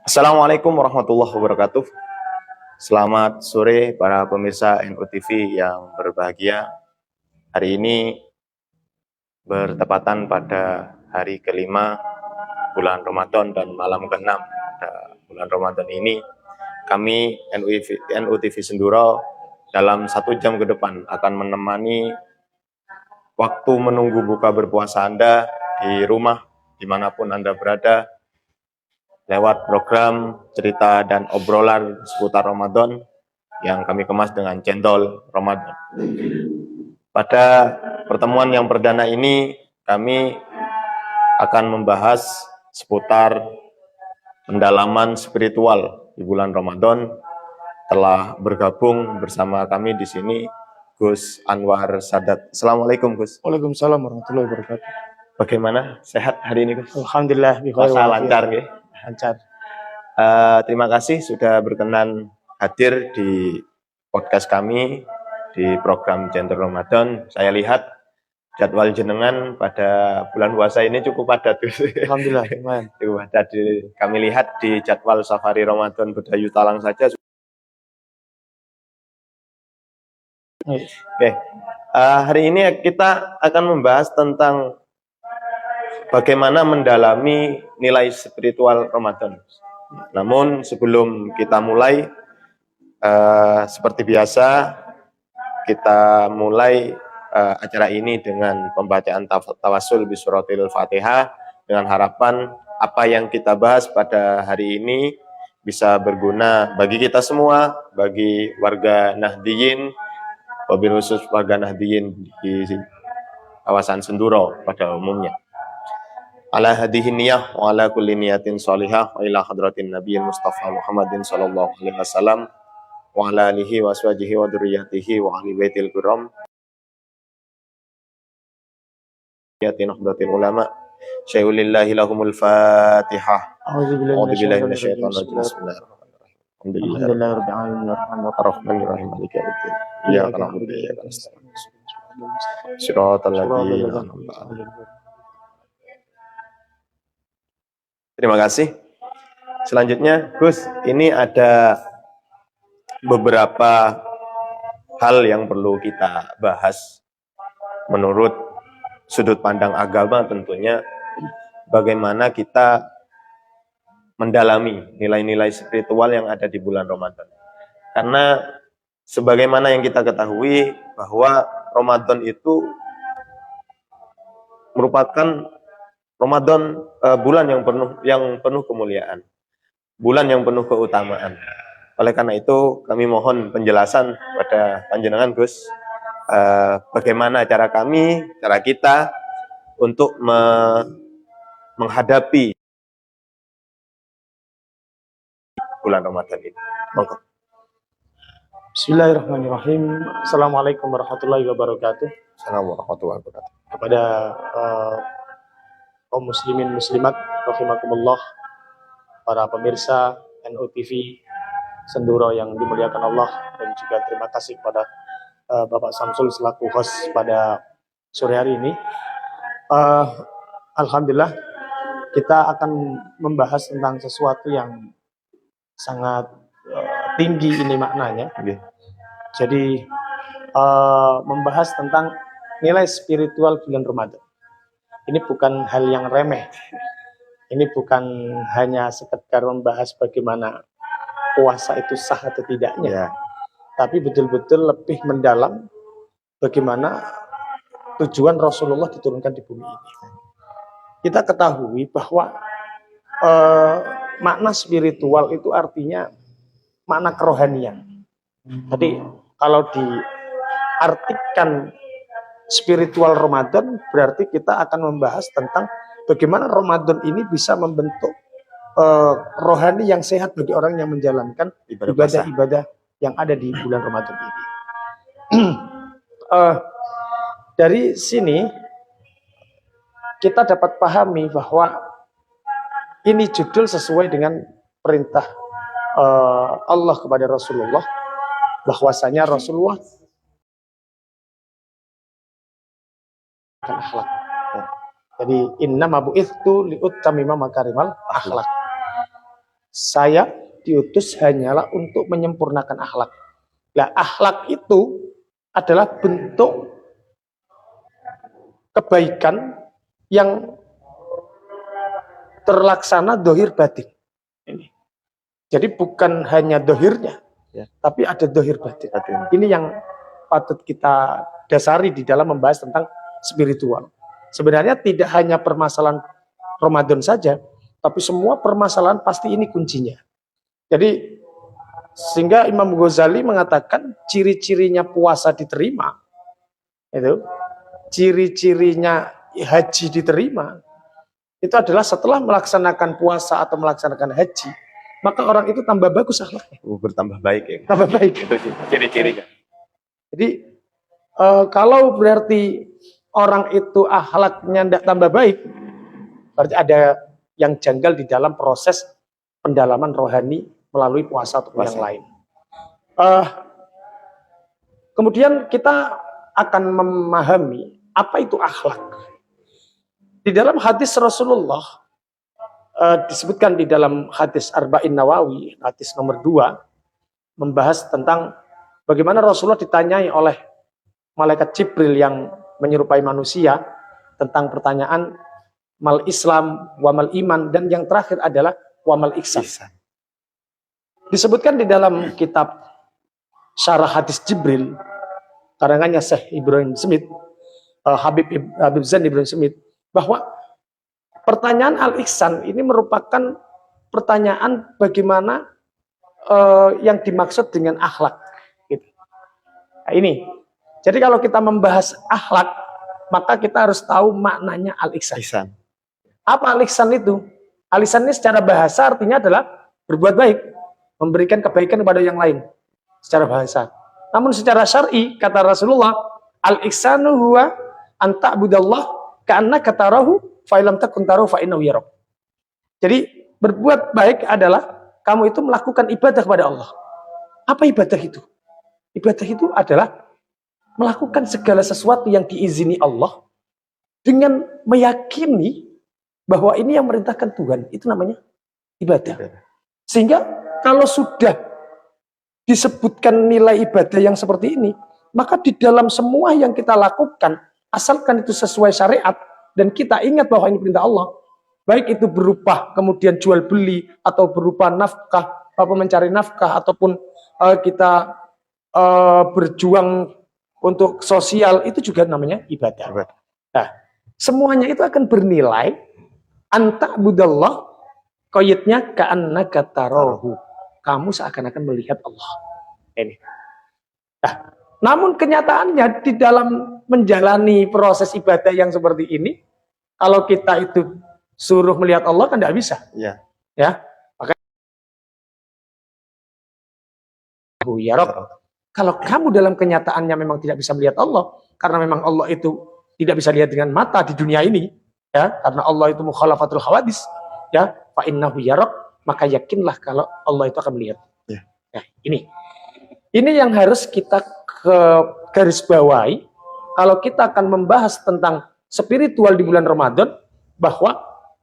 Assalamualaikum warahmatullahi wabarakatuh. Selamat sore para pemirsa NUTV yang berbahagia. Hari ini bertepatan pada hari kelima bulan Ramadan dan malam ke-6 pada bulan Ramadan ini. Kami NUTV Senduro dalam 1 jam ke depan akan menemani waktu menunggu buka berpuasa Anda di rumah, dimanapun Anda berada, lewat program cerita dan obrolan seputar Ramadan yang kami kemas dengan Cendol Ramadan. Pada pertemuan yang perdana ini, kami akan membahas seputar pendalaman spiritual di bulan Ramadan. Telah bergabung bersama kami di sini Gus Anwar Sadat. Assalamualaikum Gus. Waalaikumsalam warahmatullahi wabarakatuh. Bagaimana sehat hari ini Gus? Alhamdulillah. Puasa lancar ya? Lancar. Terima kasih sudah berkenan hadir di podcast kami di program Cendol Ramadan. Saya lihat jadwal jenengan pada bulan puasa ini cukup padat. Alhamdulillah. Cukup padat. Kami lihat di jadwal safari Ramadan Budayu Talang saja. Oke. Hari ini kita akan membahas tentang bagaimana mendalami nilai spiritual Ramadan. Namun sebelum kita mulai, seperti biasa, kita mulai acara ini dengan pembacaan tawasul bi suratil Fatihah dengan harapan apa yang kita bahas pada hari ini bisa berguna bagi kita semua, bagi warga Nahdiyin, wabil khusus warga Nahdiyin di kawasan Senduro pada umumnya. Ala hadihin niyah wa ala kulli niyatin salihah wa ila hadratin nabiyil mustafa Muhammadin sallallahu alaihi wasallam wa ala alihi wa aswajihi wa dzurriyyatihi wa ahli baitil kiram yatin hadatil ulama syai'ulillahi lahumul fatihah. A'udzubillahi minasyaitonir rajim. Bismillahirrahmanirrahim. Alhamdulillahirabbil alamin arrahmanir rahim maliki yaumiddin. Iyyaka na'budu wa iyyaka nasta'in. Shiratal ladzina an'amta 'alaihim. Terima kasih. Selanjutnya, Gus, ini ada beberapa hal yang perlu kita bahas menurut sudut pandang agama tentunya, bagaimana kita mendalami nilai-nilai spiritual yang ada di bulan Ramadan. Karena sebagaimana yang kita ketahui bahwa Ramadan itu merupakan bulan yang penuh kemuliaan, bulan yang penuh keutamaan. Oleh karena itu kami mohon penjelasan pada panjenengan Gus, bagaimana cara kita untuk menghadapi bulan Ramadan ini. Monggo. Bismillahirrahmanirrahim. Assalamualaikum warahmatullahi wabarakatuh. Assalamualaikum warahmatullahi wabarakatuh. Kepada kaum muslimin muslimat rahimakumullah, para pemirsa NUTV Senduro yang dimuliakan Allah, dan juga terima kasih kepada Bapak Samsul selaku host pada sore hari ini. Alhamdulillah kita akan membahas tentang sesuatu yang sangat tinggi ini maknanya. Jadi membahas tentang nilai spiritual bulan Ramadan. Ini bukan hal yang remeh. Ini bukan hanya sekedar membahas bagaimana puasa itu sah atau tidaknya, tapi betul-betul lebih mendalam bagaimana tujuan Rasulullah diturunkan di bumi ini. Kita ketahui bahwa makna spiritual itu artinya makna kerohanian. Jadi kalau diartikan spiritual Ramadan, berarti kita akan membahas tentang bagaimana Ramadan ini bisa membentuk rohani yang sehat bagi orang yang menjalankan ibadah-ibadah yang ada di bulan Ramadan ini. Dari sini kita dapat pahami bahwa ini judul sesuai dengan perintah Allah kepada Rasulullah, bahwasanya Rasulullah akan akhlak. Jadi innama bu'itsu liutammima makarimal akhlak. Saya diutus hanyalah untuk menyempurnakan akhlak. Nah, akhlak itu adalah bentuk kebaikan yang terlaksana dohir batin. Ini. Jadi bukan hanya dohirnya, Ya. tapi ada dohir batin. Batin. Ini yang patut kita dasari di dalam membahas tentang spiritual. Sebenarnya tidak hanya permasalahan Ramadan saja, tapi semua permasalahan pasti ini kuncinya. Jadi sehingga Imam Ghazali mengatakan ciri-cirinya puasa diterima, itu ciri-cirinya haji diterima, itu adalah setelah melaksanakan puasa atau melaksanakan haji, maka orang itu tambah bagus akhlaknya. Bertambah baik ya. Tambah baik. Itu ciri-ciri kan. Jadi kalau berarti orang itu akhlaknya tidak tambah baik, berarti ada yang janggal di dalam proses pendalaman rohani melalui puasa atau yang lain. Kemudian kita akan memahami apa itu akhlak. Di dalam hadis Rasulullah disebutkan di dalam hadis Arba'in Nawawi, hadis nomor 2, membahas tentang bagaimana Rasulullah ditanyai oleh malaikat Jibril yang menyerupai manusia tentang pertanyaan mal Islam, wa mal iman, dan yang terakhir adalah wa mal ihsan. Disebutkan di dalam kitab Syarah Hadis Jibril karangannya Syekh Ibrahim Smith, Habib Zain Ibrahim Smith, bahwa pertanyaan al-ihsan ini merupakan pertanyaan bagaimana yang dimaksud dengan akhlak. Gitu. Nah, ini. Jadi kalau kita membahas akhlak, maka kita harus tahu maknanya al-ihsan. Apa al-ihsan itu? Al-ihsan ini secara bahasa artinya adalah berbuat baik, memberikan kebaikan kepada yang lain secara bahasa. Namun secara syar'i kata Rasulullah, al-ihsanu huwa an ta'budallah ka'annaka tarahu fa illam takun tarahu fa innahu yarak. Jadi berbuat baik adalah kamu itu melakukan ibadah kepada Allah. Apa ibadah itu? Ibadah itu adalah melakukan segala sesuatu yang diizini Allah dengan meyakini bahwa ini yang merintahkan Tuhan, itu namanya ibadah. Sehingga kalau sudah disebutkan nilai ibadah yang seperti ini, maka di dalam semua yang kita lakukan, asalkan itu sesuai syariat dan kita ingat bahwa ini perintah Allah, baik itu berupa kemudian jual beli atau berupa nafkah, apa mencari nafkah, ataupun kita berjuang untuk sosial, itu juga namanya ibadah. Nah, semuanya itu akan bernilai anta budallah qayyidnya ka'annaka tarahu. Kamu seakan-akan melihat Allah. Ini. Nah, namun kenyataannya di dalam menjalani proses ibadah yang seperti ini, kalau kita itu suruh melihat Allah kan tidak bisa. Ya. Ya. Makanya kalau kamu dalam kenyataannya memang tidak bisa melihat Allah, karena memang Allah itu tidak bisa lihat dengan mata di dunia ini, ya, karena Allah itu mukhalafatul hawadis, ya, fa innahu yarak, maka yakinlah kalau Allah itu akan melihat. Ya. Nah, ini yang harus kita garis bawahi kalau kita akan membahas tentang spiritual di bulan Ramadan, bahwa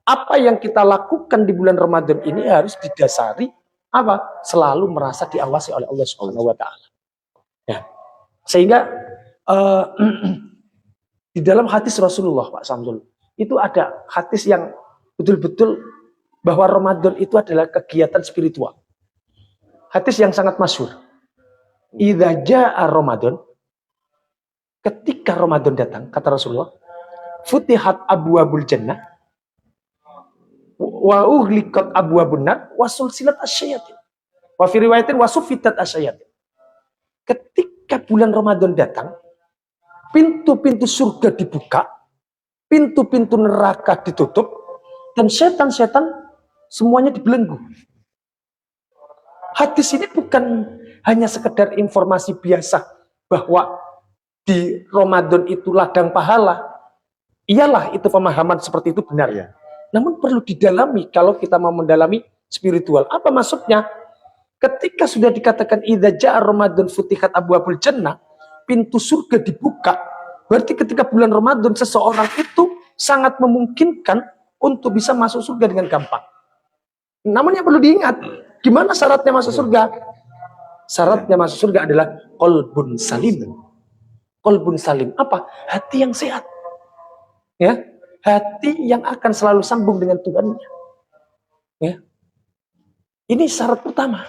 apa yang kita lakukan di bulan Ramadan ini harus didasari apa? Selalu merasa diawasi oleh Allah Subhanahu wa taala. Ya. Sehingga di dalam hadis Rasulullah, Pak Samsul, itu ada hadis yang betul-betul bahwa Ramadan itu adalah kegiatan spiritual. Hadis yang sangat masyhur. Idza jaa Ramadan, ketika Ramadan datang, kata Rasulullah, futihat abwabul jannah wa ughliqat abwabun nar wa sulsilat asyayatin. Wa fi riwayatin wa suffitat asyayatin. Ketika bulan Ramadan datang, pintu-pintu surga dibuka, pintu-pintu neraka ditutup, dan setan-setan semuanya dibelenggu. Hadis ini bukan hanya sekedar informasi biasa bahwa di Ramadan itu ladang pahala. Iyalah, itu pemahaman seperti itu benar. Ya. Namun perlu didalami kalau kita mau mendalami spiritual. Apa maksudnya? Ketika sudah dikatakan idza jaa Ramadan futihat abwabul jannah, pintu surga dibuka, berarti ketika bulan Ramadan seseorang itu sangat memungkinkan untuk bisa masuk surga dengan gampang. Namun yang perlu diingat, gimana syaratnya masuk surga? Syaratnya masuk surga adalah qalbun salim. Qalbun salim apa? Hati yang sehat. Ya, hati yang akan selalu sambung dengan Tuhannya. Ya. Ini syarat pertama.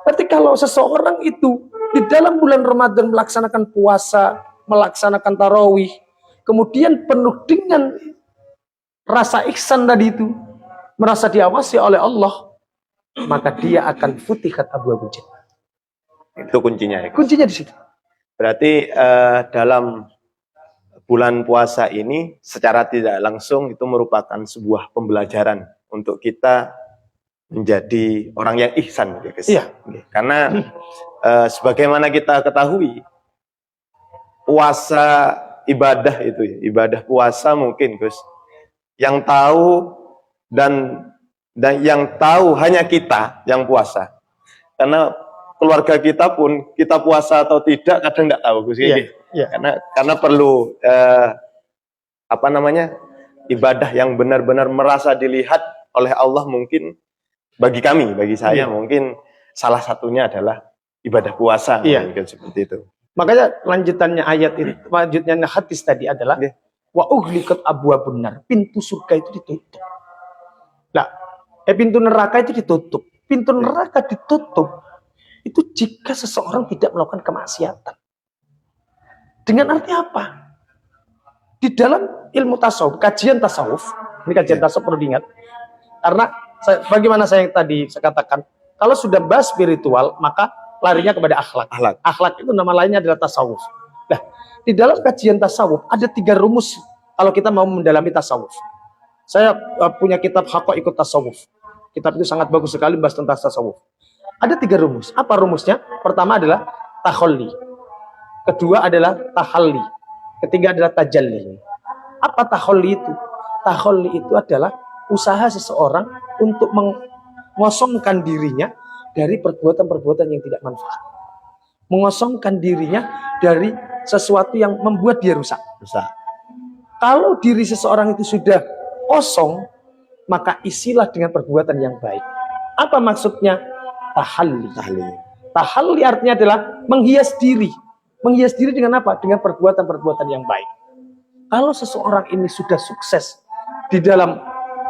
Berarti kalau seseorang itu di dalam bulan Ramadan melaksanakan puasa, melaksanakan tarawih, kemudian penuh dengan rasa ihsan tadi itu, merasa diawasi oleh Allah, maka dia akan futihat abwaabul jannah. Itu kuncinya ya. Kuncinya di situ. Berarti dalam bulan puasa ini secara tidak langsung itu merupakan sebuah pembelajaran untuk kita menjadi orang yang ihsan, ya guys. Iya. Karena sebagaimana kita ketahui, puasa ibadah itu, ibadah puasa mungkin Gus, yang tahu dan yang tahu hanya kita yang puasa. Karena keluarga kita pun kita puasa atau tidak kadang tidak tahu Gus. Iya. Iya. Karena perlu ibadah yang benar-benar merasa dilihat oleh Allah mungkin. Bagi kami, bagi saya mungkin salah satunya adalah ibadah puasa, mungkin seperti itu. Makanya lanjutannya ayat itu, lanjutannya hadis tadi adalah wa ughliqat abwaabun nar, pintu surga itu ditutup. Nah, pintu neraka itu ditutup. Pintu neraka ditutup itu jika seseorang tidak melakukan kemaksiatan. Dengan arti apa? Di dalam ilmu tasawuf, kajian tasawuf, ini kajian tasawuf perlu diingat, karena bagaimana saya tadi katakan, kalau sudah bahas spiritual, maka larinya kepada akhlak. Akhlak itu nama lainnya adalah tasawuf. Nah, di dalam kajian tasawuf ada 3 rumus kalau kita mau mendalami tasawuf. Saya punya kitab Haqaiqut Tasawuf. Kitab itu sangat bagus sekali membahas tentang tasawuf. Ada 3 rumus. Apa rumusnya? Pertama adalah takhalli. Kedua adalah tahalli. Ketiga adalah tajalli. Apa takhalli itu? Takhalli itu adalah usaha seseorang untuk mengosongkan dirinya dari perbuatan-perbuatan yang tidak manfaat. Mengosongkan dirinya dari sesuatu yang membuat dia rusak. Kalau diri seseorang itu sudah kosong, maka isilah dengan perbuatan yang baik. Apa maksudnya? Tahalli. Tahalli artinya adalah menghias diri. Menghias diri dengan apa? Dengan perbuatan-perbuatan yang baik. Kalau seseorang ini sudah sukses di dalam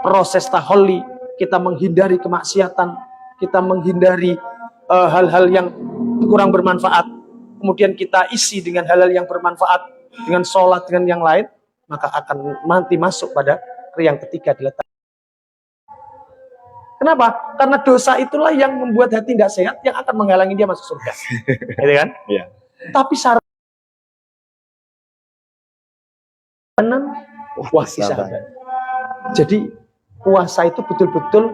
proses tahalli, kita menghindari kemaksiatan, kita menghindari hal-hal yang kurang bermanfaat, kemudian kita isi dengan hal-hal yang bermanfaat, dengan sholat, dengan yang lain, maka akan nanti masuk pada yang ketiga adalah kenapa? Karena dosa itulah yang membuat hati tidak sehat, yang akan menghalangi dia masuk surga. Gitu kan? Iya. Tapi syarat sahabat. Jadi puasa itu betul-betul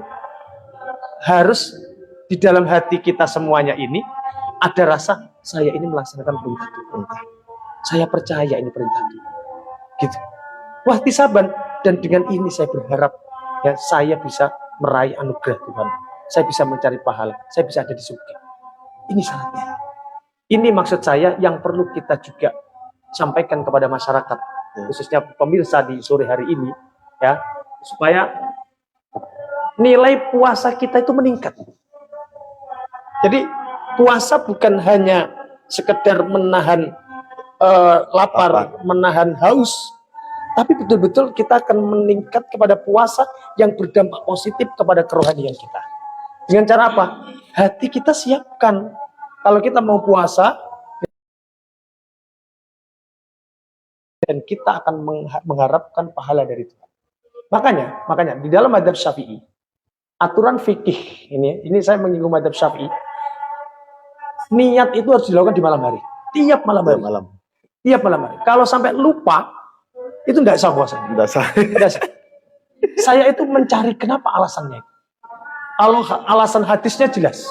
harus di dalam hati kita semuanya ini ada rasa saya ini melaksanakan perintah Tuhan. Saya percaya ini perintah Tuhan. Gitu. Wahtisaban, dan dengan ini saya berharap ya saya bisa meraih anugerah Tuhan. Saya bisa mencari pahala, saya bisa ada di surga. Ini syaratnya. Ini maksud saya yang perlu kita juga sampaikan kepada masyarakat, khususnya pemirsa di sore hari ini, ya, supaya nilai puasa kita itu meningkat. Jadi puasa bukan hanya sekedar menahan lapar, menahan haus, tapi betul-betul kita akan meningkat kepada puasa yang berdampak positif kepada kerohanian kita. Dengan cara apa? Hati kita siapkan. Kalau kita mau puasa, dan kita akan mengharapkan pahala dari Tuhan. Makanya di dalam mazhab Syafi'i, aturan fikih ini saya menyinggung mazhab Syafi'i, niat itu harus dilakukan di malam hari, tiap malam hari. Tiap malam hari. Kalau sampai lupa, itu tidak sah puasa. Tidak sah. Saya itu mencari kenapa alasannya. Kalau alasan hadisnya jelas,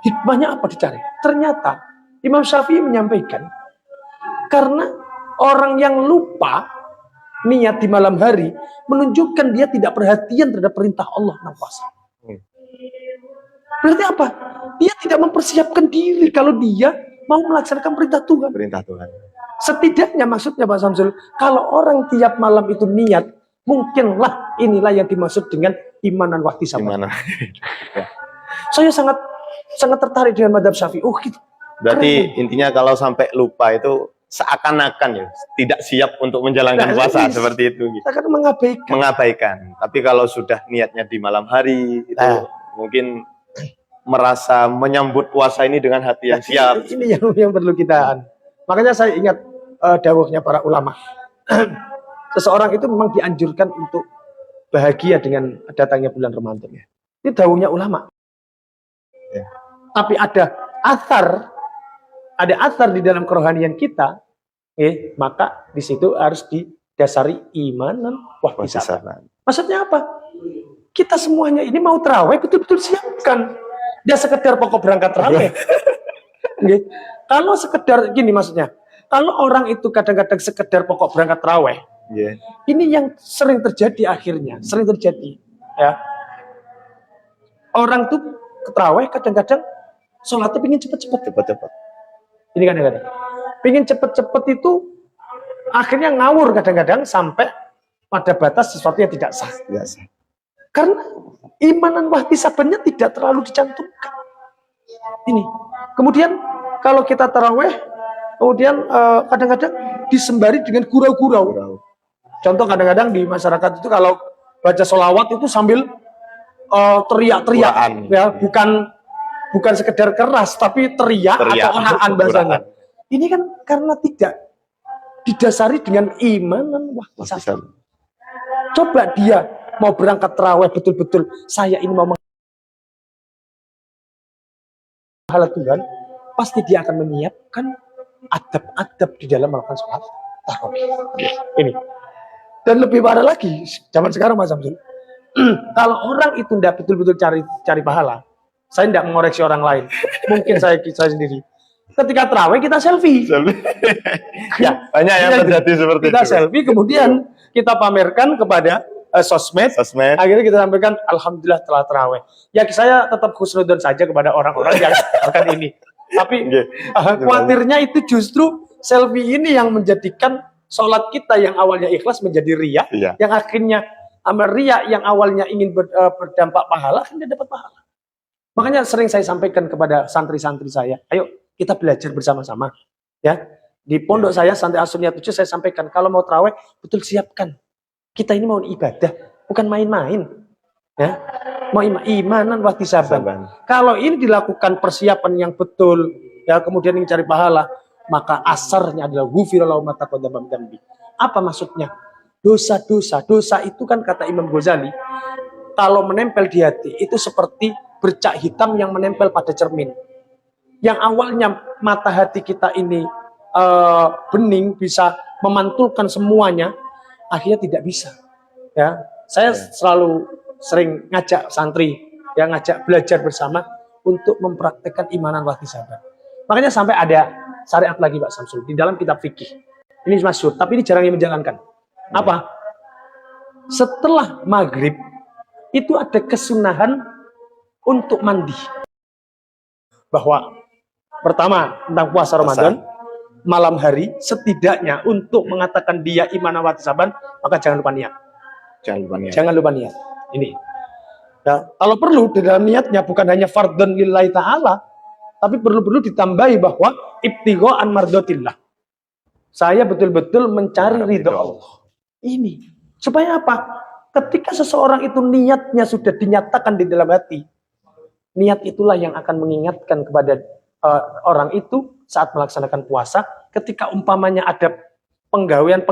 hikmahnya apa dicari? Ternyata Imam Syafi'i menyampaikan karena orang yang lupa niat di malam hari menunjukkan dia tidak perhatian terhadap perintah Allah dalam puasa. Berarti apa? Dia tidak mempersiapkan diri kalau dia mau melaksanakan perintah Tuhan. Setidaknya maksudnya Pak Samsul, kalau orang tiap malam itu niat, mungkinlah inilah yang dimaksud dengan imanan wahtisaban. Gimana? Saya sangat tertarik dengan madhab Syafi'i. Oh gitu. Berarti intinya kalau sampai lupa itu seakan-akan ya tidak siap untuk menjalankan Nah, puasa ini seperti itu. Gitu. akan mengabaikan. Mengabaikan. Tapi kalau sudah niatnya di malam hari itu Nah. mungkin merasa menyambut puasa ini dengan hati yang siap. Ini yang perlu kita. Makanya saya ingat dawuhnya para ulama. Seseorang itu memang dianjurkan untuk bahagia dengan datangnya bulan Ramadan. Ini dawuhnya ulama. Ya. Tapi ada asar di dalam kerohanian kita, maka di situ harus didasari imanan wahtisaban. Maksudnya apa? Kita semuanya ini mau terawih betul-betul siapkan. Dia sekedar pokok berangkat terawih. Kalau sekedar gini maksudnya, kalau orang itu kadang-kadang sekedar pokok berangkat terawih, ini yang sering terjadi akhirnya, sering terjadi. Ya. Orang tuh terawih kadang-kadang sholatnya pingin cepet-cepet. Ini kadang-kadang. Pingin cepet-cepet itu akhirnya ngawur kadang-kadang sampai pada batas sesuatu yang tidak sah. Karena imanan wahtisabannya tidak terlalu dicantumkan. Ini. Kemudian kalau kita taraweh, kemudian kadang-kadang disembari dengan gurau-gurau. Contoh kadang-kadang di masyarakat itu kalau baca sholawat itu sambil teriak-teriak, ya bukan sekedar keras, tapi teriak atau oraan bahasanya. Ini kan karena tidak didasari dengan imanan wahtisaban. Coba dia mau berangkat terawih betul-betul, saya ini mau menghala Tuhan, pasti dia akan menyiapkan adab-adab di dalam melakukan sholat tarawih. Ini. Dan lebih parah lagi, zaman sekarang Mas Samsul, kalau orang itu tidak betul-betul cari pahala, saya tidak mengoreksi orang lain, mungkin saya sendiri. Ketika terawih kita selfie. Ya, banyak yang terjadi seperti kita itu. Selfie, kemudian kita pamerkan kepada sosmed. Akhirnya kita sampaikan, alhamdulillah telah terawih. Ya saya tetap khusnudon saja kepada orang-orang yang akan ini. Tapi khawatirnya itu justru selfie ini yang menjadikan sholat kita yang awalnya ikhlas menjadi riya, yang akhirnya amal riya yang awalnya ingin berdampak pahala, akhirnya dapat pahala. Makanya sering saya sampaikan kepada santri-santri saya, ayo kita belajar bersama-sama. Ya, di pondok saya Santri Asunnya 7 saya sampaikan, kalau mau terawih betul siapkan. Kita ini mau ibadah, bukan main-main. Ya, mau imanan wahtisaban. Kalau ini dilakukan persiapan yang betul, ya kemudian ingin cari pahala, maka asarnya adalah ghufira lahu ma taqaddama min dzambi. Apa maksudnya? Dosa itu kan kata Imam Ghazali, kalau menempel di hati itu seperti bercak hitam yang menempel pada cermin. Yang awalnya mata hati kita ini bening, bisa memantulkan semuanya, akhirnya tidak bisa. Ya, saya selalu sering ngajak santri, yang ngajak belajar bersama untuk mempraktekkan imanan wahtisaban. Makanya sampai ada syariat lagi Pak Samsul di dalam kitab fikih. Ini masyhur, tapi ini jarang yang menjalankan. Apa? Setelah maghrib itu ada kesunahan untuk mandi. Bahwa pertama tentang puasa Ramadan, malam hari setidaknya untuk mengatakan dia iman wahtisaban, maka jangan lupa niat. Jangan lupa niat. Ini. Nah, kalau perlu di dalam niatnya bukan hanya fardhon lillahi ta'ala, tapi perlu ditambahi bahwa ibtighaan mardotillah. Saya betul-betul mencari ridho Allah. Ini. Supaya apa? Ketika seseorang itu niatnya sudah dinyatakan di dalam hati, niat itulah yang akan mengingatkan kepada orang itu saat melaksanakan puasa, ketika umpamanya ada penggawean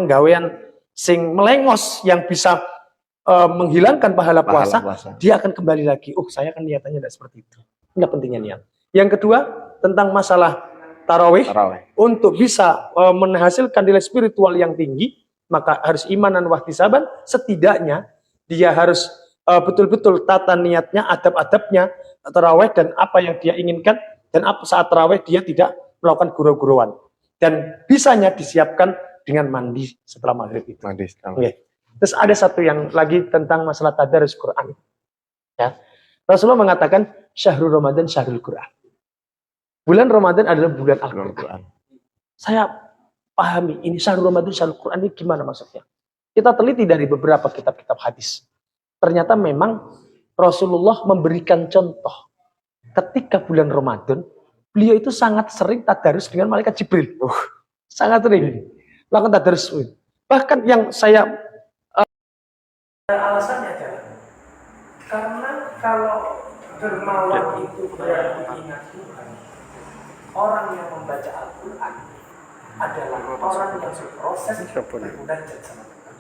sing melengos yang bisa menghilangkan pahala puasa, dia akan kembali lagi. Oh, saya kan niatannya tidak seperti itu. Ini pentingnya niat. Yang kedua, tentang masalah tarawih. Untuk bisa menghasilkan nilai spiritual yang tinggi, maka harus imanan wahtisaban. Setidaknya dia harus betul-betul tata niatnya, adab-adabnya tarawih dan apa yang dia inginkan, dan apa saat tarawih dia tidak melakukan gurau-guruan. Dan bisanya disiapkan dengan mandi setelah maghrib itu. Terus ada satu yang lagi tentang masalah tadarus Quran. Ya. Rasulullah mengatakan syahrul Ramadan syahrul Quran. Bulan Ramadan adalah bulan Al-Quran. Saya pahami ini syahrul Ramadan, syahrul Quran ini gimana maksudnya. Kita teliti dari beberapa kitab-kitab hadis. Ternyata memang Rasulullah memberikan contoh. Ketika bulan Ramadan, beliau itu sangat sering tadarus dengan malaikat Jibril. Sangat sering. Lakukan tadarus. Bahkan yang saya alasannya adalah karena kalau dermawan itu berarti ingat Tuhan, orang yang membaca Al-Quran adalah orang yang berproses munajat sama Tuhan.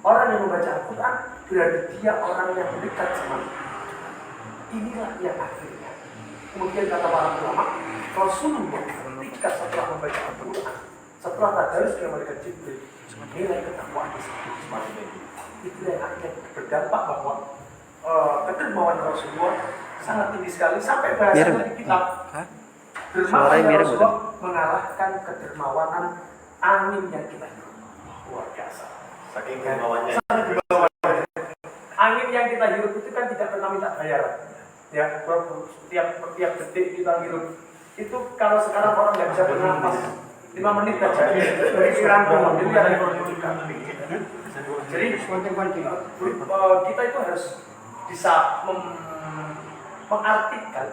Orang yang membaca Al-Quran berarti dia orang yang dekat sama Tuhan. Inilah yang akhirnya. Kemudian kata para ulama, Rasulullah ketika setelah membaca Al-Quran, setelah tadarus dengan malaikat Jibril, nilai ketakwaan di seperti itu. Itu yang akhirnya berdampak bahwa kedermawan Rasulullah sangat tinggi sekali sampai bahasanya di kitab. Dermawan Rasulullah mengalahkan kedermawanan angin yang kita hirup. Luar biasa. Saking dermawannya. Angin yang kita hirup itu kan tidak pernah minta bayaran. Ya, setiap detik kita hirup. Itu kalau sekarang orang nggak bisa bernafas 5 menit saja. Dari rambut ini ada yang menunjukkan. Jadi kita itu harus bisa mengartikan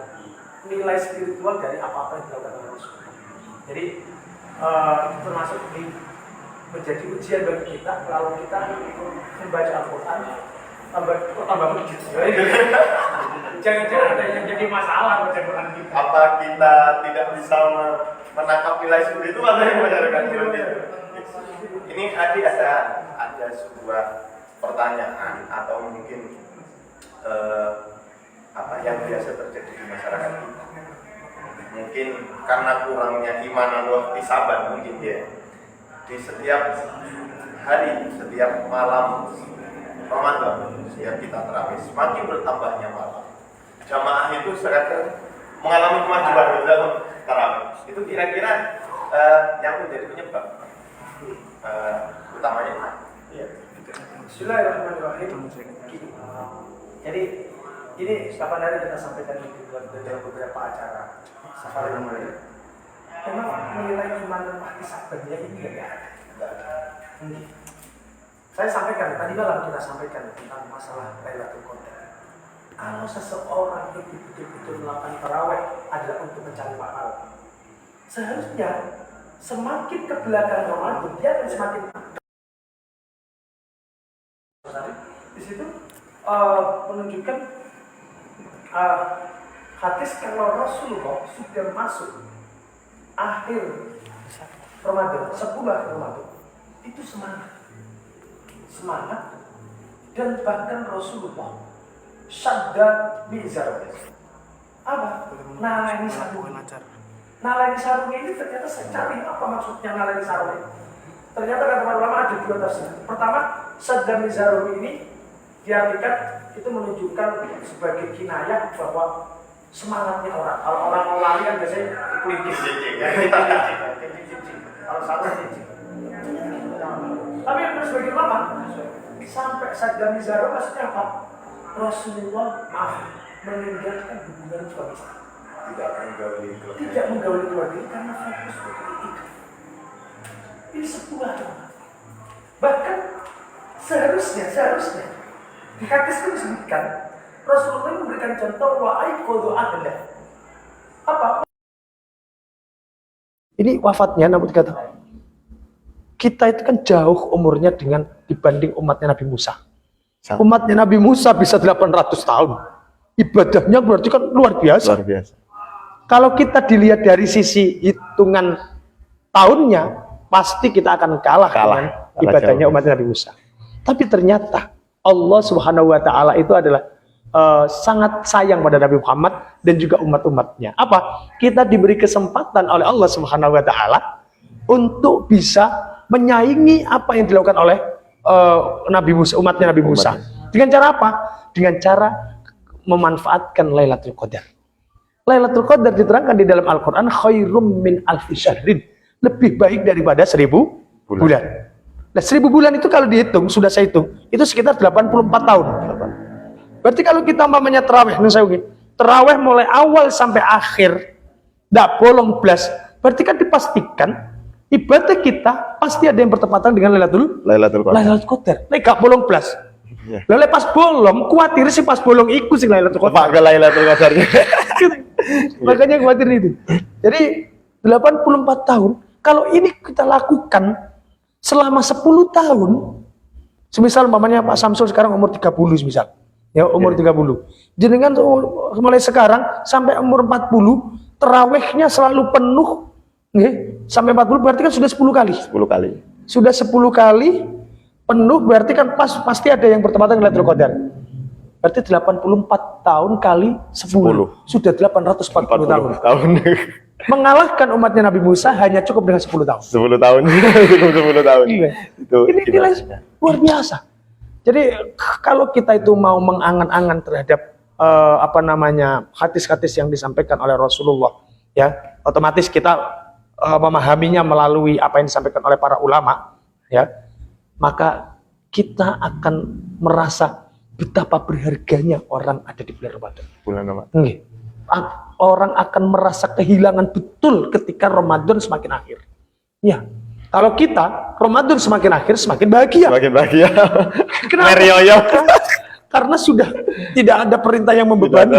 nilai spiritual dari apa-apa yang dilakukan oleh Rasulullah. Jadi itu termasuk menjadi ujian bagi kita kalau kita membaca Al-Quran tambah begitu. Jangan-jangan ada yang jadi masalah baca Quran kita. Apa kita tidak bisa menangkap nilai spiritual dari menjalankan film itu? Ini ada sebuah pertanyaan atau mungkin apa yang biasa terjadi di masyarakat kita. Mungkin karena kurangnya iman dan sabar mungkin ya. Di setiap hari, setiap malam Ramadan, setiap kita terawih, semakin bertambahnya malam. Jamaah itu sekarang mengalami kemajuan dalam tarawih. Itu kira-kira yang menjadi penyebab utamanya. Bismillahirrahmanirrahim. Jadi ini kapan hari kita sampaikan di dalam beberapa acara safari Ramadan. Memang nilai iman dan ihtisabannya ini tidak ada. Saya sampaikan tadi malam kita sampaikan tentang masalah Lailatul Qadar. Kalau seseorang itu betul-betul melakukan tarawih adalah untuk mencari pahala. Seharusnya semakin ke belakang Ramadan dia akan semakin di situ menunjukkan hadis kalau Rasulullah sudah masuk akhir Ramadan, 10 akhir Ramadan itu semangat dan bahkan Rasulullah syadda mizar apa? Nalani sarung ini ternyata saya cari apa maksudnya nalani sarung ini. Ternyata kata para ulama ada 2 tafsir. Pertama, syadda mizar ini diartikan itu menunjukkan sebagai kinayah bahwa semangatnya orang. Kalau orang mau lari kan biasanya dikulitis. Kalau satu cincin. Tapi yang sebagai ulama sampai syadda mizar maksudnya apa? Rasulullah meninggalkan hubungan suami istri. Tidak menggauli keluarga karena fokus untuk itu. Ini sebuah doa. Bahkan seharusnya di hadis itu disebutkan Rasulullah memberikan contoh wa'aiqodhu adla. Apa? Ini wafatnya namun kata kita itu kan jauh umurnya dibanding umatnya Nabi Musa. Umatnya Nabi Musa bisa 800 tahun. Ibadahnya berarti kan luar biasa. Kalau kita dilihat dari sisi hitungan tahunnya, pasti kita akan kalah dengan ibadahnya umat Nabi Musa. Tapi ternyata Allah Subhanahu wa taala itu adalah sangat sayang pada Nabi Muhammad dan juga umat-umatnya. Apa? Kita diberi kesempatan oleh Allah Subhanahu wa taala untuk bisa menyaingi apa yang dilakukan oleh Nabi Musa, umatnya Nabi Musa. Dengan cara apa? Dengan cara memanfaatkan Lailatul Qadar. Lailatul Qadar diterangkan di dalam Al-Quran khairum min alfi syahrin, lebih baik daripada 1000 bulan. Nah, 1000 bulan itu kalau dihitung, sudah saya hitung, itu sekitar 84 tahun. Berarti kalau kita mamanya terawih, terawih mulai awal sampai akhir, tidak bolong belas, berarti kan dipastikan ibadah kita pasti ada yang bertepatan dengan Lailatul Qadar. Lailatul Qadar. Nek gak bolong blas. Iya. Lalu pas bolong, kuatir sih pas bolong iku sing Lailatul Qadar. Pak ke Lailatul Qadarnya. Makanya khawatir itu. Jadi 84 tahun, kalau ini kita lakukan selama 10 tahun, semisal umpamanya Pak Samsul sekarang umur 30 semisal. Ya, umur 30. Jenengan mulai sekarang sampai umur 40, terawihnya selalu penuh, nggih. Sampai 40 berarti kan sudah 10 kali. 10 kali. Sudah 10 kali penuh berarti kan pasti ada yang bertepatan dengan Lailatul Qadar. Berarti 84 tahun kali 10. Sudah 840 tahun. Mengalahkan umatnya Nabi Musa hanya cukup dengan 10 tahun. 10 tahun. Cukup 10 tahun. Iya. Ini nilai luar biasa. Jadi kalau kita itu mau mengangan-angan terhadap hadis-hadis yang disampaikan oleh Rasulullah, ya, otomatis kita memahaminya melalui apa yang disampaikan oleh para ulama, ya, maka kita akan merasa betapa berharganya orang ada di bulan Ramadan. Bulan Ramadan. Orang akan merasa kehilangan betul ketika Ramadan semakin akhir. Ya, kalau kita Ramadan semakin akhir semakin bahagia. Semakin bahagia. Kenapa? Merioyo. Karena sudah tidak ada perintah yang membebani.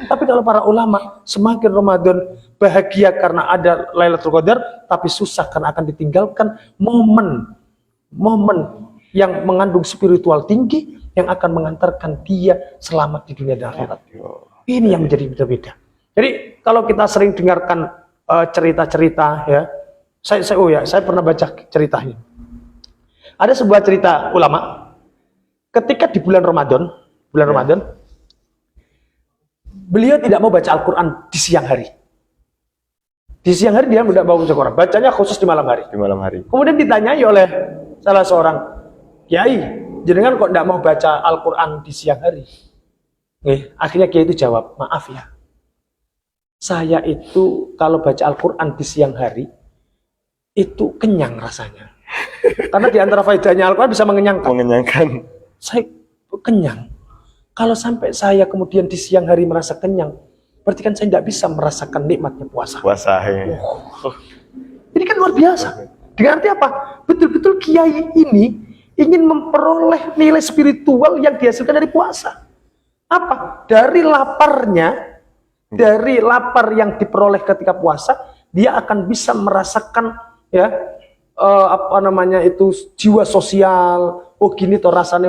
Tapi kalau para ulama, semakin Ramadan bahagia karena ada Lailatul Qadar, tapi susah karena akan ditinggalkan momen yang mengandung spiritual tinggi yang akan mengantarkan dia selamat di dunia dan akhirat. Ini yang menjadi berbeda. Jadi kalau kita sering dengarkan cerita-cerita, ya, saya pernah baca ceritanya. Ada sebuah cerita ulama, ketika di bulan Ramadan, beliau tidak mau baca Al-Quran di siang hari. Di siang hari dia tidak mau baca Al-Quran, bacanya khusus di malam hari. Di malam hari. Kemudian ditanyai oleh salah seorang kiai, jenengan kok tidak mau baca Al-Quran di siang hari? Akhirnya kiai itu jawab, maaf ya, saya itu kalau baca Al-Quran di siang hari itu kenyang rasanya. Karena di antara faedahnya Al-Quran bisa mengenyangkan. Saya kenyang. Kalau sampai saya kemudian di siang hari merasa kenyang, berarti kan saya tidak bisa merasakan nikmatnya puasa. Ya. Ini kan luar biasa. Dengan arti apa? Betul-betul kiai ini ingin memperoleh nilai spiritual yang dihasilkan dari puasa. Apa? Dari lapar yang diperoleh ketika puasa, dia akan bisa merasakan, ya, jiwa sosial. Oh gini toh rasanya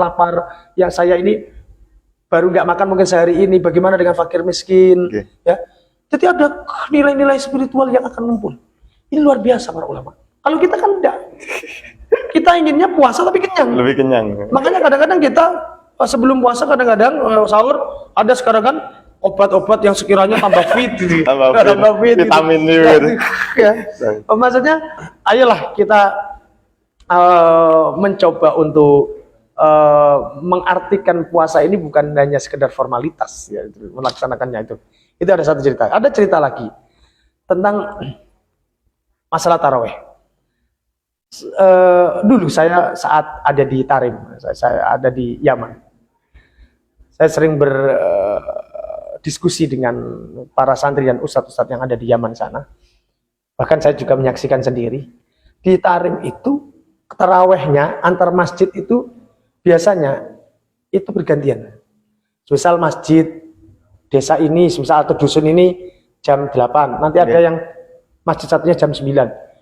lapar, yang saya ini baru nggak makan mungkin sehari ini, bagaimana dengan fakir miskin, ya. Jadi ada nilai-nilai spiritual yang akan muncul. Ini luar biasa para ulama. Kalau kita kan enggak, kita inginnya puasa tapi kenyang. Lebih kenyang. Makanya kadang-kadang kita sebelum puasa kadang-kadang sahur ada sekarang kan obat-obat yang sekiranya tambah fit, tambah fit, vitamin gitu. Ya. Maksudnya, ayolah kita mencoba untuk mengartikan puasa ini bukan hanya sekedar formalitas, ya, melaksanakannya itu. Itu ada satu cerita. Ada cerita lagi tentang masalah taraweh. Dulu saya saat ada di Tarim, saya ada di Yaman. Saya sering berdiskusi dengan para santri dan ustadz-ustadz yang ada di Yaman sana. Bahkan saya juga menyaksikan sendiri. Di Tarim itu, tarawehnya antar masjid itu biasanya itu bergantian. Misal masjid desa ini, misal atau dusun ini jam 8. Nanti ada yang masjid satunya jam 9.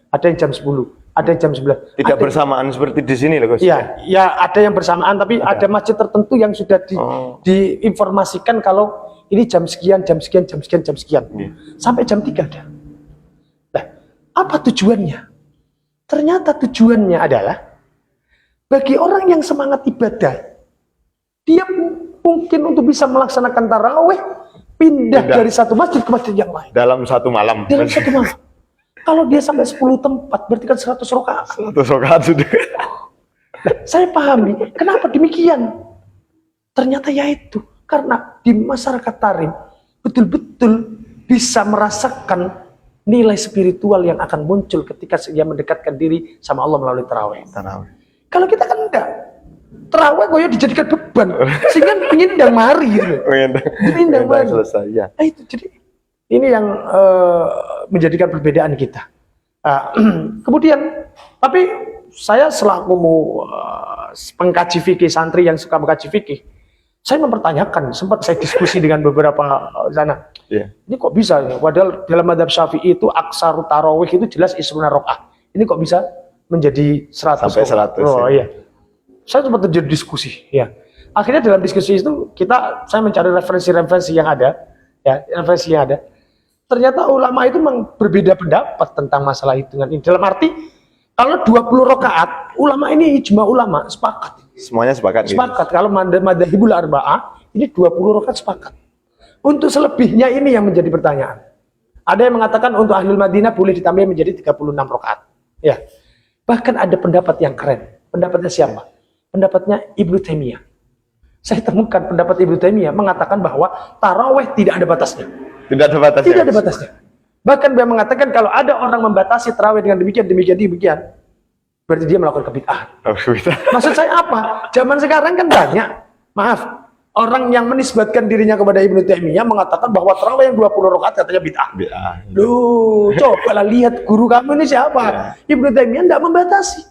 Ada yang jam 10. Ada yang jam 11. Tidak bersamaan seperti di sini loh, Gus. Iya, ya ada yang bersamaan, tapi ada masjid tertentu yang sudah diinformasikan kalau ini jam sekian, jam sekian, jam sekian, jam sekian. Sampai jam 3 ada. Nah, apa tujuannya? Ternyata tujuannya adalah bagi orang yang semangat ibadah, dia mungkin untuk bisa melaksanakan taraweh pindah dari satu masjid ke masjid yang lain. Dalam satu malam. Dalam satu malam. Kalau dia sampai 10 tempat, berarti kan 100 rakaat. 100 rakaat sudah. Nah, saya pahami, kenapa demikian? Ternyata yaitu, karena di masyarakat Tarim, betul-betul bisa merasakan nilai spiritual yang akan muncul ketika dia mendekatkan diri sama Allah melalui tarawih. Kalau kita kan enggak. Tarawih kok dijadikan beban. Sehingga ingin dan mari gitu. Ingin dan mari. Selesai, ya. Nah, itu jadi Ini yang menjadikan perbedaan kita. Kemudian, tapi saya selaku pengkaji fikih, santri yang suka mengkaji fikih, saya mempertanyakan, sempat saya diskusi dengan beberapa sana. Ini kok bisa? Padahal dalam madzhab Syafi'i itu aksaru tarawih itu jelas isruna rakaat. Ini kok bisa menjadi 100? Sampai 100. Oh iya. Saya sempat terjadi diskusi, ya. Akhirnya dalam diskusi itu saya mencari referensi-referensi yang ada, ya, referensi yang ada. Ternyata ulama itu memang berbeda pendapat tentang masalah hitungan ini. Dalam arti kalau 20 rakaat, ulama ini ijma ulama sepakat. Semuanya sepakat. Sepakat. Gitu. Kalau madzhabul arba'ah ini 20 rakaat sepakat. Untuk selebihnya ini yang menjadi pertanyaan. Ada yang mengatakan untuk ahlul Madinah boleh ditambah menjadi 36 rakaat. Ya. Bahkan ada pendapat yang keren. Pendapatnya siapa? Pendapatnya Ibnu Taimiyah. Saya temukan pendapat Ibnu Taimiyah mengatakan bahwa tarawih tidak ada batasnya. Tidak ada batasnya. Tidak ada batasnya. Bahkan dia mengatakan kalau ada orang membatasi tarawih dengan demikian, berarti dia melakukan kebid'ahan. Maksud saya apa? Zaman sekarang kan banyak, maaf, orang yang menisbatkan dirinya kepada Ibnu Taimiyah mengatakan bahwa tarawih yang 20 rakaat katanya bid'ah. Loh, cobalah lihat guru kamu ini siapa? Ibnu Taimiyah tidak membatasi.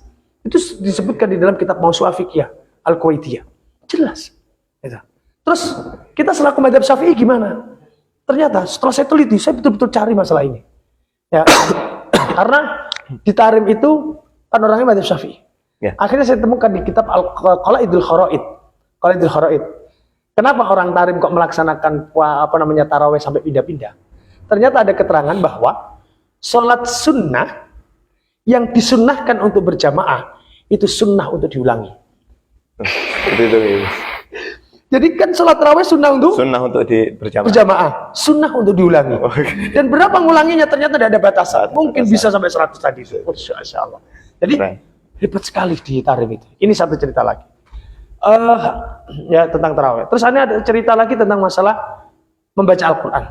Itu disebutkan di dalam kitab Mawsu'ah Fiqhiyah Al-Kuwaitiyah. Jelas. Terus kita selaku madzhab Syafi'i gimana? Ternyata setelah saya teliti, saya betul-betul cari masalah ini. Ya, karena di Tarim itu kan orangnya madzhab Syafi'i. Ya. Akhirnya saya temukan di kitab Al-Qalaidul Kharaid. Qalaidul Kharaid. Kenapa orang Tarim kok melaksanakan tarawih sampai pindah-pindah? Ternyata ada keterangan bahwa sholat sunnah yang disunnahkan untuk berjamaah itu sunnah untuk diulangi. Jadi kan sholat tarawih sunnah untuk berjamaah, sunnah untuk diulangi. Dan berapa ngulanginya ternyata tidak ada batasan. Mungkin bisa sampai 100 tadi. Masya Allah. Jadi hebat sekali di Tarim itu. Ini satu cerita lagi. Ya tentang tarawih. Terus ada cerita lagi tentang masalah membaca Al-Quran.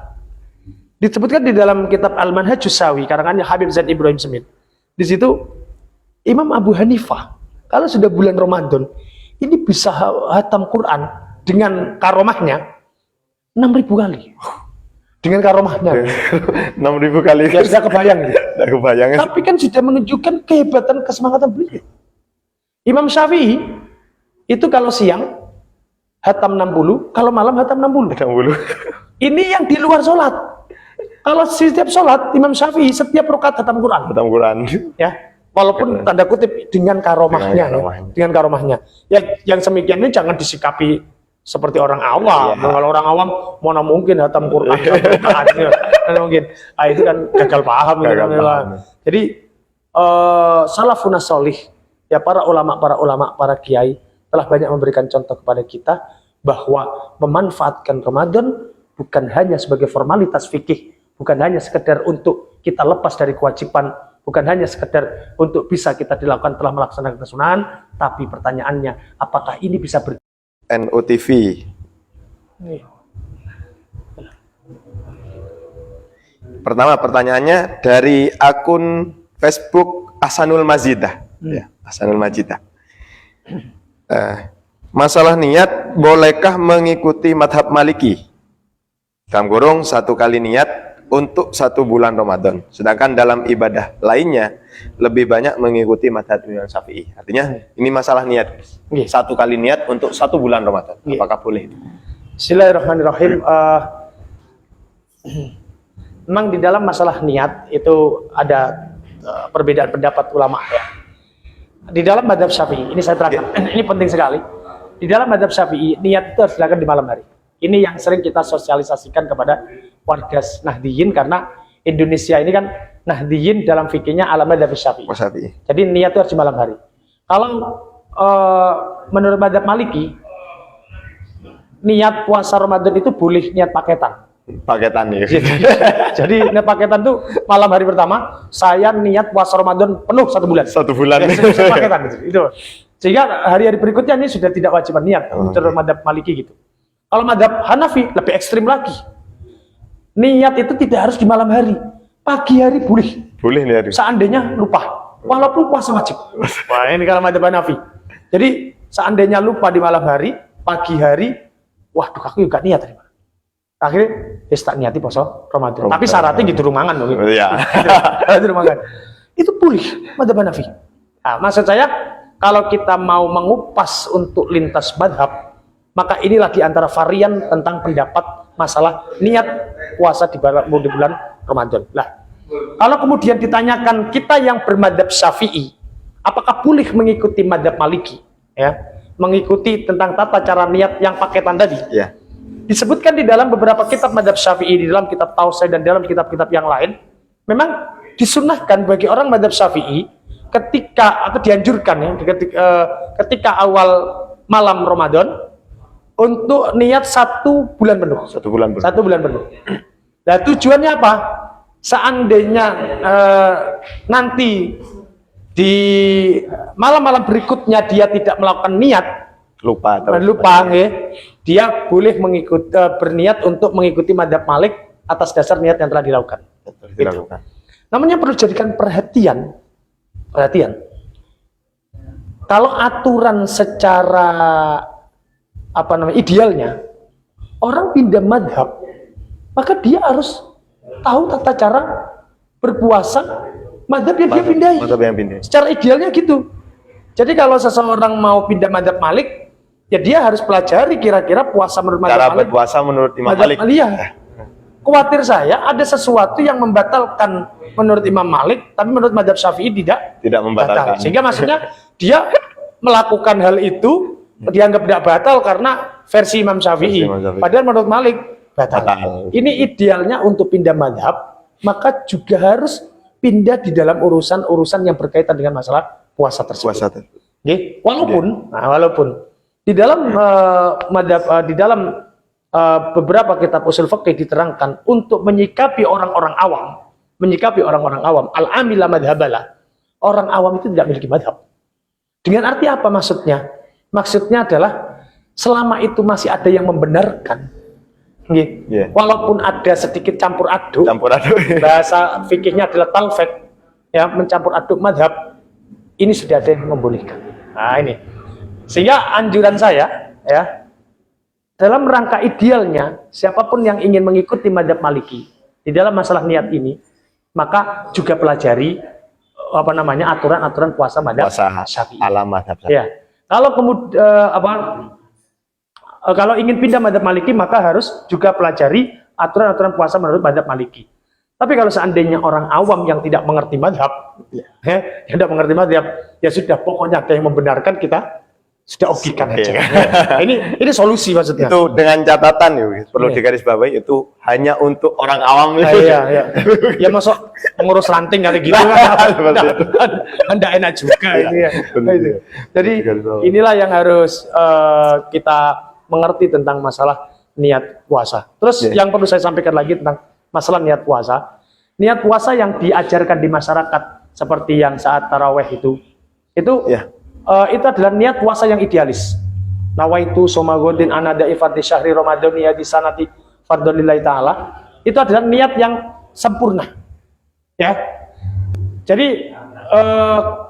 Disebutkan di dalam kitab Al-Manhajus Sawi karangannya Habib Zaid Ibrahim Semit. Di situ Imam Abu Hanifah kalau sudah bulan Ramadan ini bisa hatam Quran dengan karomahnya 6.000 kali. Dengan karomahnya 6.000 kali. Ya sudah kebayang. Sudah kebayang. Tapi kan sudah menunjukkan kehebatan kesemangatan beliau. Imam Syafi'i itu kalau siang hatam 60, kalau malam hatam 60. Ini yang di luar sholat. Kalau setiap sholat Imam Syafi'i setiap rakaat hatam Quran. Hatam Quran. Ya. Walaupun tanda kutip dengan karomahnya. Dengan karomahnya. Ya, yang semikian ini jangan disikapi seperti orang awam. Kalau orang awam mana mungkin hatam Quran mana mungkin. Itu kan gagal paham. Jadi salafun sholih, ya para ulama, para kiai telah banyak memberikan contoh kepada kita bahwa memanfaatkan Ramadan bukan hanya sebagai formalitas fikih, bukan hanya sekedar untuk kita lepas dari kewajiban, bukan hanya sekedar untuk bisa kita dilakukan telah melaksanakan kesunahan, tapi pertanyaannya apakah ini bisa NOTV. Pertama pertanyaannya dari akun Facebook Hasanul Majidah. Ya, Hasanul Majidah. Masalah niat, bolehkah mengikuti madhab Maliki? Dalam kurung 1 kali niat untuk 1 bulan Ramadan. Sedangkan dalam ibadah lainnya lebih banyak mengikuti madhab Imam Syafi'i. Artinya ini masalah niat. 1 kali niat untuk 1 bulan Ramadan. Apakah boleh? Bismillahirrahmanirrahim. Memang di dalam masalah niat itu ada perbedaan pendapat ulama ya. Di dalam madhab Syafi'i, ini saya terangkan, ini penting sekali. Di dalam madhab Syafi'i, niat itu harus dilakukan di malam hari. Ini yang sering kita sosialisasikan kepada warga Nahdiyin, karena Indonesia ini kan Nahdiyin dalam fikihnya ala madhab Syafi'i. Jadi niat itu harus di malam hari. Kalau menurut madhab Maliki, niat puasa Ramadan itu boleh niat paketan. Paketan ya. Jadi niat paketan itu malam hari pertama saya niat puasa Ramadan penuh 1 bulan. 1 bulan. Ya, paketan itu. Sehingga hari-hari berikutnya ini sudah tidak wajib niat menurut madhab Maliki gitu. Kalau madhab Hanafi lebih ekstrim lagi. Niat itu tidak harus di malam hari. Pagi hari boleh. Boleh niat. Seandainya lupa. Walaupun puasa wajib. Wah, ini kalau madhab Hanafi. Jadi seandainya lupa di malam hari, pagi hari, waduh aku juga niat tadi. Akhirnya wis tak niati poso Ramadan. Tapi syaratnya gitu rumangan loh. Iya. Gitu rumangan. Itu pulih madzhab Hanafi. Nah, maksud saya kalau kita mau mengupas untuk lintas madhab, maka inilah di antara varian tentang pendapat masalah niat puasa di bulan Ramadan. Lah, kalau kemudian ditanyakan kita yang bermadhab Syafi'i, apakah boleh mengikuti madhab Maliki? Ya, mengikuti tentang tata cara niat yang paketan tadi. Ya. Disebutkan di dalam beberapa kitab madhab Syafi'i, di dalam kitab Tausaih dan dalam kitab-kitab yang lain, memang disunahkan bagi orang madhab Syafi'i ketika atau dianjurkan ya ketika awal malam Ramadan untuk niat 1 bulan penuh. 1 bulan penuh. 1 bulan penuh. Nah, tujuannya apa? Seandainya nanti di malam-malam berikutnya dia tidak melakukan niat, lupa dia boleh berniat untuk mengikuti madhab Malik atas dasar niat yang telah dilakukan. Gitu. Namun yang perlu jadikan perhatian, kalau aturan secara idealnya orang pindah madhab, maka dia harus tahu tata cara berpuasa madhab yang dia pindahi. Secara idealnya gitu. Jadi kalau seseorang mau pindah madhab Malik, ya dia harus pelajari kira-kira puasa menurut madhab Malik. Cara berpuasa menurut Imam Malik. Khawatir saya ada sesuatu yang membatalkan menurut Imam Malik, tapi menurut madhab Syafi'i tidak membatalkan. Sehingga maksudnya dia melakukan hal itu dianggap tidak batal karena versi Imam Syafi'i. Padahal menurut Malik batal. Ini idealnya untuk pindah madhab, maka juga harus pindah di dalam urusan-urusan yang berkaitan dengan masalah puasa tersebut. Walaupun di dalam beberapa kitab usul fikih diterangkan untuk menyikapi orang-orang awam, al-amila madhabalah. Orang awam itu tidak memiliki madhab. Dengan arti apa maksudnya? Maksudnya adalah selama itu masih ada yang membenarkan, walaupun ada sedikit campur aduk, bahasa fikihnya adalah talfek, ya, mencampur aduk madhab, ini sudah ada yang membolehkan. Nah ini, sehingga anjuran saya, ya, dalam rangka idealnya, siapapun yang ingin mengikuti madhab Maliki di dalam masalah niat ini, maka juga pelajari aturan-aturan puasa madhab Syafi'i. Ya. Kalau kalau ingin pindah madhab Maliki, maka harus juga pelajari aturan-aturan puasa menurut madhab Maliki. Tapi kalau seandainya orang awam yang tidak mengerti madhab, ya sudah, pokoknya ada yang membenarkan, kita sudah okekan aja. Ini solusi maksudnya. Itu dengan catatan perlu digarisbawahi, itu hanya untuk orang awam. Ya masuk mengurus ranting kali gitu Anda enak juga ini ya. Jadi inilah yang harus kita mengerti tentang masalah niat puasa. Terus yang perlu saya sampaikan lagi tentang masalah niat puasa. Niat puasa yang diajarkan di masyarakat seperti yang saat taraweh itu adalah niat puasa yang idealis. Nawaitu somagodin anada ifati syahri ramadhani di sanati fardholillahi ta'ala. Itu adalah niat yang sempurna. Ya. Jadi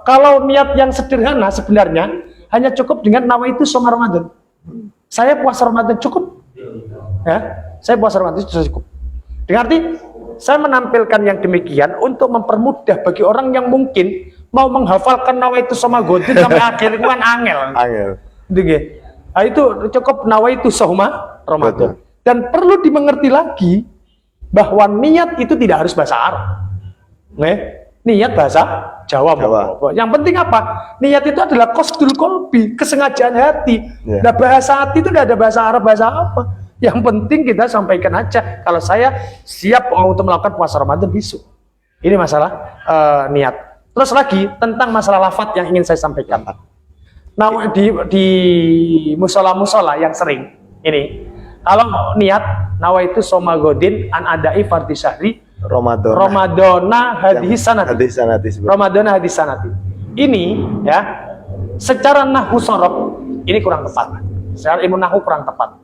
kalau niat yang sederhana sebenarnya hanya cukup dengan nawaitu soma Ramadan. Saya puasa Ramadan cukup. Ya. Saya puasa Ramadan cukup. Dengan arti saya menampilkan yang demikian untuk mempermudah bagi orang yang mungkin mau menghafalkan nawaitu sama godin sampai akhir itu kan angel. Nah, itu cukup nawaitu soma Ramadan. Dan perlu dimengerti lagi bahwa niat itu tidak harus bahasa Arab. Niat bahasa Jawa. Yang penting apa? Niat itu adalah qasdul qalbi, kesengajaan hati. Nah, bahasa hati itu tidak ada bahasa Arab, bahasa apa. Yang penting kita sampaikan aja kalau saya siap untuk melakukan puasa Ramadan besok. Ini masalah niat. Terus lagi tentang masalah lafadz yang ingin saya sampaikan. Nah, di musola-musola yang sering ini, kalau niat nawaitu soma godin an adai fardhi syahri Ramadana hadis sanati. Ramadana hadis sanati. Ini ya, secara nahwu shorof ini kurang tepat. Secara ilmu nahwu kurang tepat.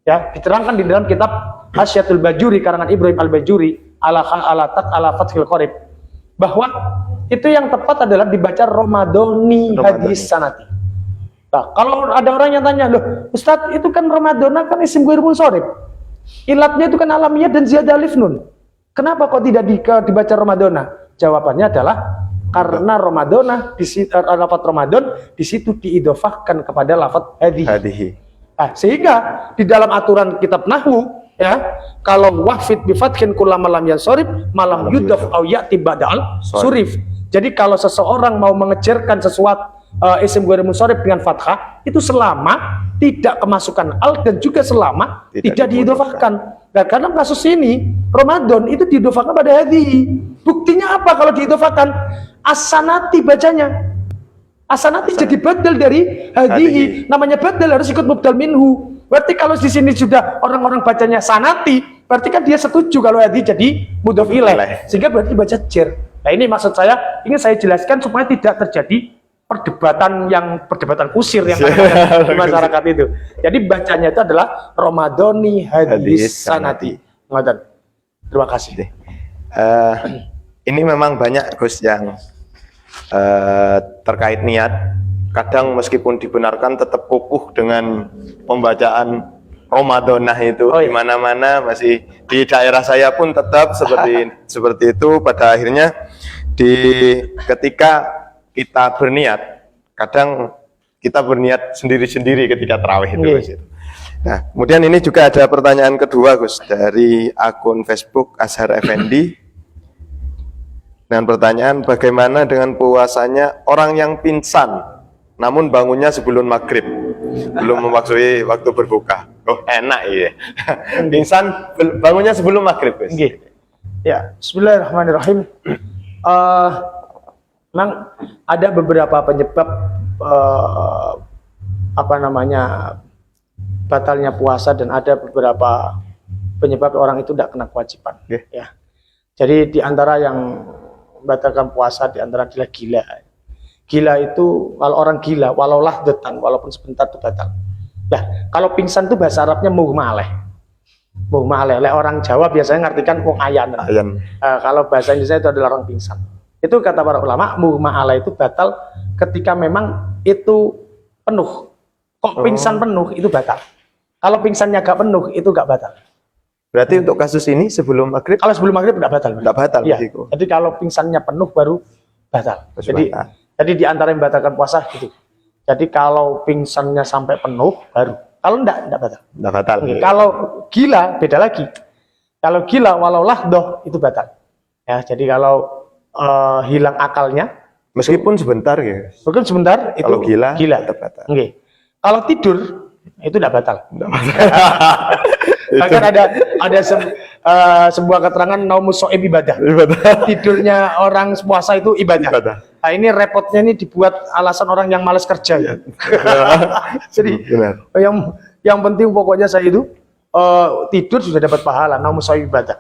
Ya, diterangkan di dalam kitab Hasyatul Bajuri karangan Ibrahim Al-Bajuri ala Fathil Qorib, bahwa itu yang tepat adalah dibaca Ramadhani hadis sanati. Nah, kalau ada orang yang tanya, loh Ustadz itu kan Ramadhana kan isim ghair munsharif. Ilatnya itu kan alamiah dan ziyadah alif nun. Kenapa kok tidak dibaca Ramadana? Jawabannya adalah karena Ramadana lafaz Ramadan di situ diidhofahkan kepada lafaz hadhihi. Nah, sehingga di dalam aturan kitab nahwu ya, kalau wahfid bi fathin kullama lam yansorif malam yudaf au ya'ti badal surif. Jadi kalau seseorang mau mengejarkan sesuatu isim ghairi munsharif dengan fathah itu selama tidak kemasukan al dan juga selama tidak diidhofahkan. Dan karena kasus ini Ramadan itu diidhofahkan pada hadhihi. Buktinya apa kalau diidhofahkan? As-sanati bacanya. As-sanati jadi badal dari hadhihi. Namanya badal harus ikut mubdal minhu. Berarti kalau di sini sudah orang-orang bacanya sanati, berarti kan dia setuju kalau hadhihi jadi mudhof ilaih. Sehingga berarti baca jer. Nah, ini maksud saya ingin saya jelaskan supaya tidak terjadi perdebatan kusir yang ada di masyarakat itu. Jadi bacanya itu adalah Ramadhani hadis sanati. Terima kasih. Ini memang banyak Gus yang terkait niat. Kadang meskipun dibenarkan tetap kokoh dengan pembacaan Ramadanah itu di mana-mana, masih di daerah saya pun tetap seperti itu. Pada akhirnya ketika kita berniat, kadang kita berniat sendiri-sendiri ketika tarawih itu. Nah, kemudian ini juga ada pertanyaan kedua Gus dari akun Facebook Azhar Effendi dengan pertanyaan, bagaimana dengan puasanya orang yang pingsan namun bangunnya sebelum maghrib, belum memasuki waktu berbuka? Oh, enak ya. Pingsan bangunnya sebelum maghrib Gus. Ya, bismillahirrahmanirrahim. Memang ada beberapa penyebab batalnya puasa dan ada beberapa penyebab orang itu tidak kena kewajiban. Ya. Jadi di antara yang membatalkan puasa di antara adalah gila. Gila itu kalau orang gila walaulah detan walaupun sebentar itu batal. Nah, kalau pingsan itu bahasa Arabnya mughma alaih. Mughma alaih. Orang Jawa biasanya ngartikan wong ayan. Kalau bahasa Indonesia itu adalah orang pingsan. Itu kata para ulama, mughma alaih itu batal ketika memang itu penuh. Kok pingsan penuh itu batal. Kalau pingsannya gak penuh itu gak batal. Berarti untuk kasus ini sebelum maghrib? Kalau sebelum maghrib tidak batal. Tidak batal. Ya. Jadi kalau pingsannya penuh baru batal. Jadi di antara yang membatalkan puasa gitu. Jadi kalau pingsannya sampai penuh baru. Kalau enggak batal. Enggak batal. Kalau gila beda lagi. Kalau gila walau lahdoh itu batal. Ya, jadi kalau hilang akalnya meskipun sebentar ya. Mungkin sebentar itu kalau gila. Tetap batal. Kalau tidur itu tidak batal. Bahkan ada sebuah keterangan naumus shaim ibadah. Tidurnya orang puasa itu ibadah. Nah, ini repotnya ini dibuat alasan orang yang malas kerja. Ya. Jadi yang penting pokoknya saya itu tidur sudah dapat pahala, naumus shaim ibadah.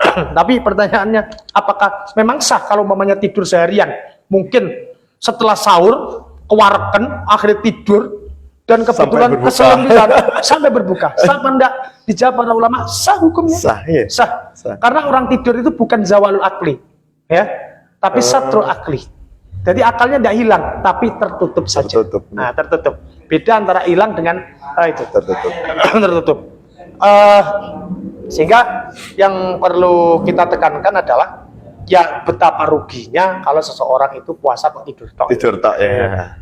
Tapi pertanyaannya, apakah memang sah kalau umpamanya tidur seharian? Mungkin setelah sahur kewareken akhirnya tidur dan kebetulan keselamatan sampai berbuka. Sah apa enggak? Dijawab para ulama, sah hukumnya. Sah, iya. Sah. Karena orang tidur itu bukan zawalul akli, ya, tapi satrul akli. Jadi akalnya tidak hilang, tapi tertutup saja. Nah, tertutup. Beda antara hilang dengan itu tertutup. Tertutup. Sehingga yang perlu kita tekankan adalah ya betapa ruginya kalau seseorang itu puasa kok tidur tok. Tidur tok ya.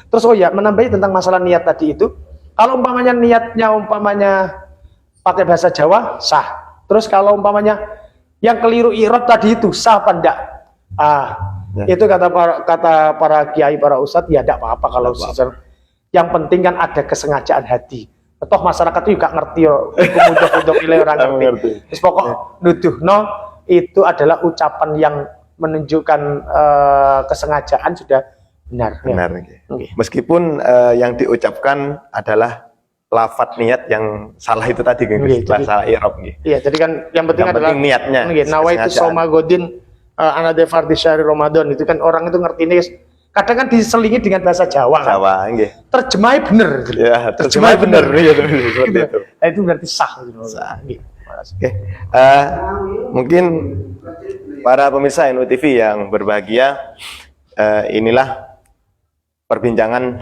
Terus menambahi tentang masalah niat tadi itu, kalau umpamanya niatnya pakai bahasa Jawa sah. Terus kalau umpamanya yang keliru i'rab tadi itu sah apa enggak? Itu kata para kiai, para ustadz, ya enggak apa-apa kalau yang penting kan ada kesengajaan hati. Toh masyarakat itu juga ngerti yo, mudah-mudah pilih orang ngerti. Terus pokok nuduhno itu adalah ucapan yang menunjukkan kesengajaan sudah benar. Meskipun yang diucapkan adalah lafadz niat yang salah itu tadi, salah i'rab. Iya, jadi kan yang penting adalah niatnya. Nawaitu soma godin anade fardhi syahri Ramadan, itu kan orang itu ngerti ini. Kadang kan diselingi dengan bahasa Jawa. Terjemahnya bener. Ya, terjemahnya bener. Seperti itu. Itu berarti sah. Mungkin para pemirsa NU TV yang berbahagia, inilah perbincangan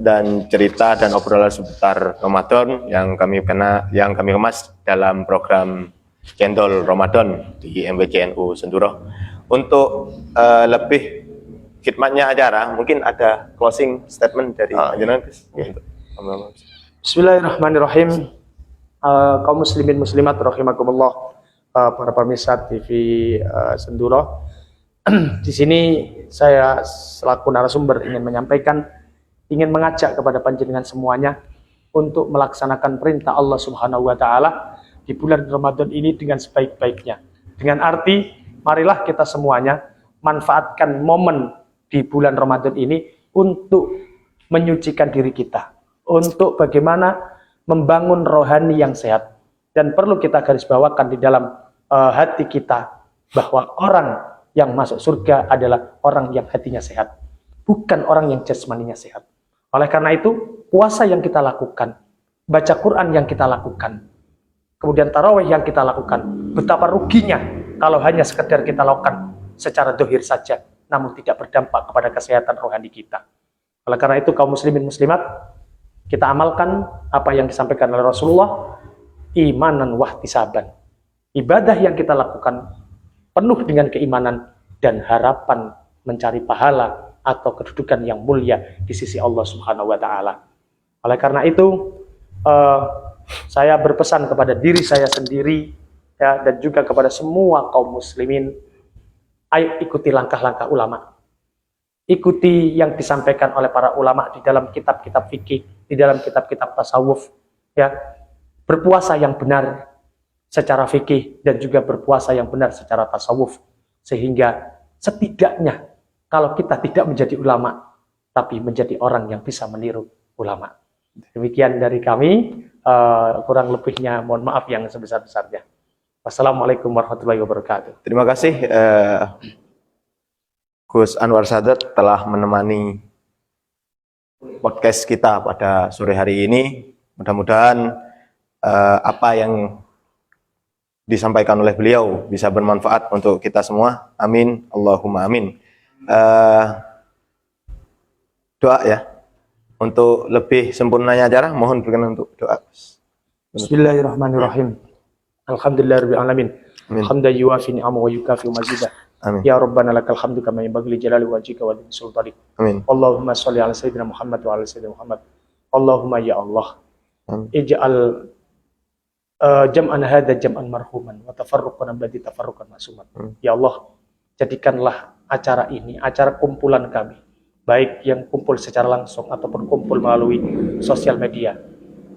dan cerita dan obrolan seputar Ramadan yang kami kemas dalam program Cendol Ramadan di MWCNU Senduro. Untuk lebih khidmatnya acara, mungkin ada closing statement dari panjenengan. Bismillahirrahmanirrahim. Kaum muslimin muslimat rahimakumullah, para pemirsa TV Senduro. Di sini saya selaku narasumber ingin mengajak kepada panjenengan semuanya untuk melaksanakan perintah Allah Subhanahu wa taala di bulan Ramadan ini dengan sebaik-baiknya. Dengan arti, marilah kita semuanya manfaatkan momen di bulan Ramadan ini untuk menyucikan diri kita, untuk bagaimana membangun rohani yang sehat. Dan perlu kita garis bawakan di dalam hati kita bahwa orang yang masuk surga adalah orang yang hatinya sehat, bukan orang yang jasmaninya sehat. Oleh karena itu, puasa yang kita lakukan, baca Quran yang kita lakukan, kemudian tarawih yang kita lakukan, betapa ruginya kalau hanya sekedar kita lakukan secara dohir saja, namun tidak berdampak kepada kesehatan rohani kita. Oleh karena itu, kaum muslimin muslimat, kita amalkan apa yang disampaikan oleh Rasulullah, imanan wahtisaban. Ibadah yang kita lakukan penuh dengan keimanan dan harapan mencari pahala atau kedudukan yang mulia di sisi Allah Subhanahu wa taala. Oleh karena itu, saya berpesan kepada diri saya sendiri ya, dan juga kepada semua kaum muslimin, ayo ikuti langkah-langkah ulama. Ikuti yang disampaikan oleh para ulama di dalam kitab-kitab fikih, di dalam kitab-kitab tasawuf ya. Berpuasa yang benar secara fikih dan juga berpuasa yang benar secara tasawuf, sehingga setidaknya kalau kita tidak menjadi ulama tapi menjadi orang yang bisa meniru ulama. Demikian dari kami, kurang lebihnya mohon maaf yang sebesar-besarnya. Wassalamualaikum warahmatullahi wabarakatuh. Terima kasih Gus Anwar Sadat telah menemani podcast kita pada sore hari ini. Mudah-mudahan apa yang disampaikan oleh beliau bisa bermanfaat untuk kita semua. Amin, Allahumma amin. Doa ya. Untuk lebih sempurnanya acara, mohon berkenan untuk doa. Bismillahirrahmanirrahim. Alhamdulillahirabbil alamin. Hamdan yuwafi ni'amahu wa yukafi mazidah. Amin. Ya Rabbana lakal hamdu kama yanbaghi li jalali wajhika wa li sultanik. Amin. Allahumma shalli ala sayyidina Muhammad wa ala sayyidina Muhammad. Allahumma ya Allah. Ij'al jam'an hadha jam'an marhuman wa tafarruqan ba'di tafarruqan masuman. Ya Allah, jadikanlah acara ini acara kumpulan kami, baik yang kumpul secara langsung ataupun kumpul melalui sosial media,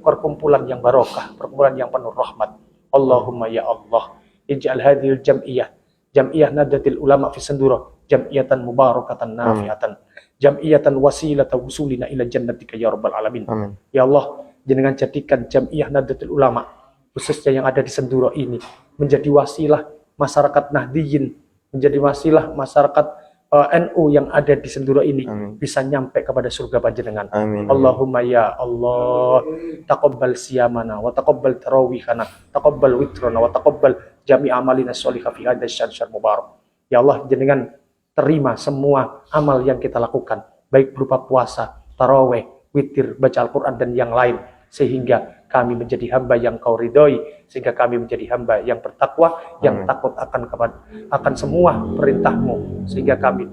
perkumpulan yang barokah, perkumpulan yang penuh rahmat. Allahumma ya Allah, ij'al hadhil jam'iyah Nadatul Ulama fi Senduro jam'iyatan mubarakatan nafi'atan, jam'iyatan wasilatan wusulina ila jannatika ya rabbal alamin. Amin. Ya Allah, jenengan jadikan jam'iyah Nadatul Ulama khususnya yang ada di Senduro ini menjadi wasilah masyarakat Nahdiyin, menjadi wasilah masyarakat NU yang ada di Senduro ini. Amin. Bisa nyampe kepada surga panjenengan. Amin. Allahumma ya Allah, taqabbal siyamana wa taqabbal tarawihana, taqabbal witrana wa taqabbal jami' amalina sholihah fi hadzal syahr mubarak. Ya Allah, jenengan terima semua amal yang kita lakukan, baik berupa puasa, tarawih, witir, baca Al-Qur'an dan yang lain, sehingga kami menjadi hamba yang kau ridhoi, sehingga kami menjadi hamba yang bertakwa, yang takut akan semua perintahmu, sehingga kami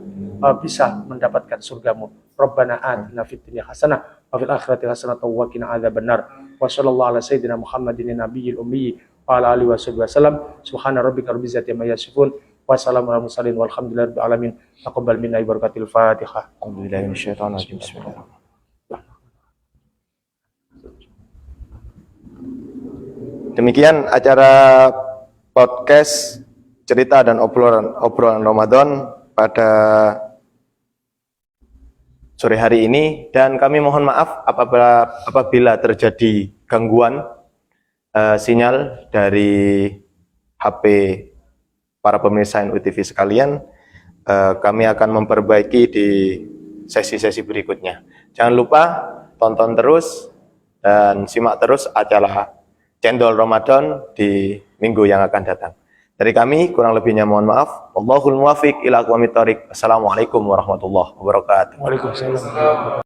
bisa mendapatkan surgamu. Rabbana atina fid dunya hasanah wa fil akhirati hasanah wa qina adzabannar. Wa sallallahu ala sayyidina Muhammadin nabiyil ummi wa ala alihi wasallam. Subhana rabbika rabbil izzati amma yasifun wa salamun alal mursalin walhamdulillahi rabbil alamin. Taqabbal minna barakatil Fatihah. Alhamdulillahi minasyaitonir rajim. Bismillahirrahmanirrahim. Demikian acara podcast cerita dan obrolan Ramadan pada sore hari ini, dan kami mohon maaf apabila terjadi gangguan sinyal dari HP para pemirsa NU TV sekalian. Kami akan memperbaiki di sesi-sesi berikutnya. Jangan lupa tonton terus dan simak terus acara Cendol Ramadan di minggu yang akan datang. Dari kami kurang lebihnya mohon maaf. Wallahul muwaffiq ila aqwamit thoriq. Assalamualaikum warahmatullahi wabarakatuh. Waalaikumsalam.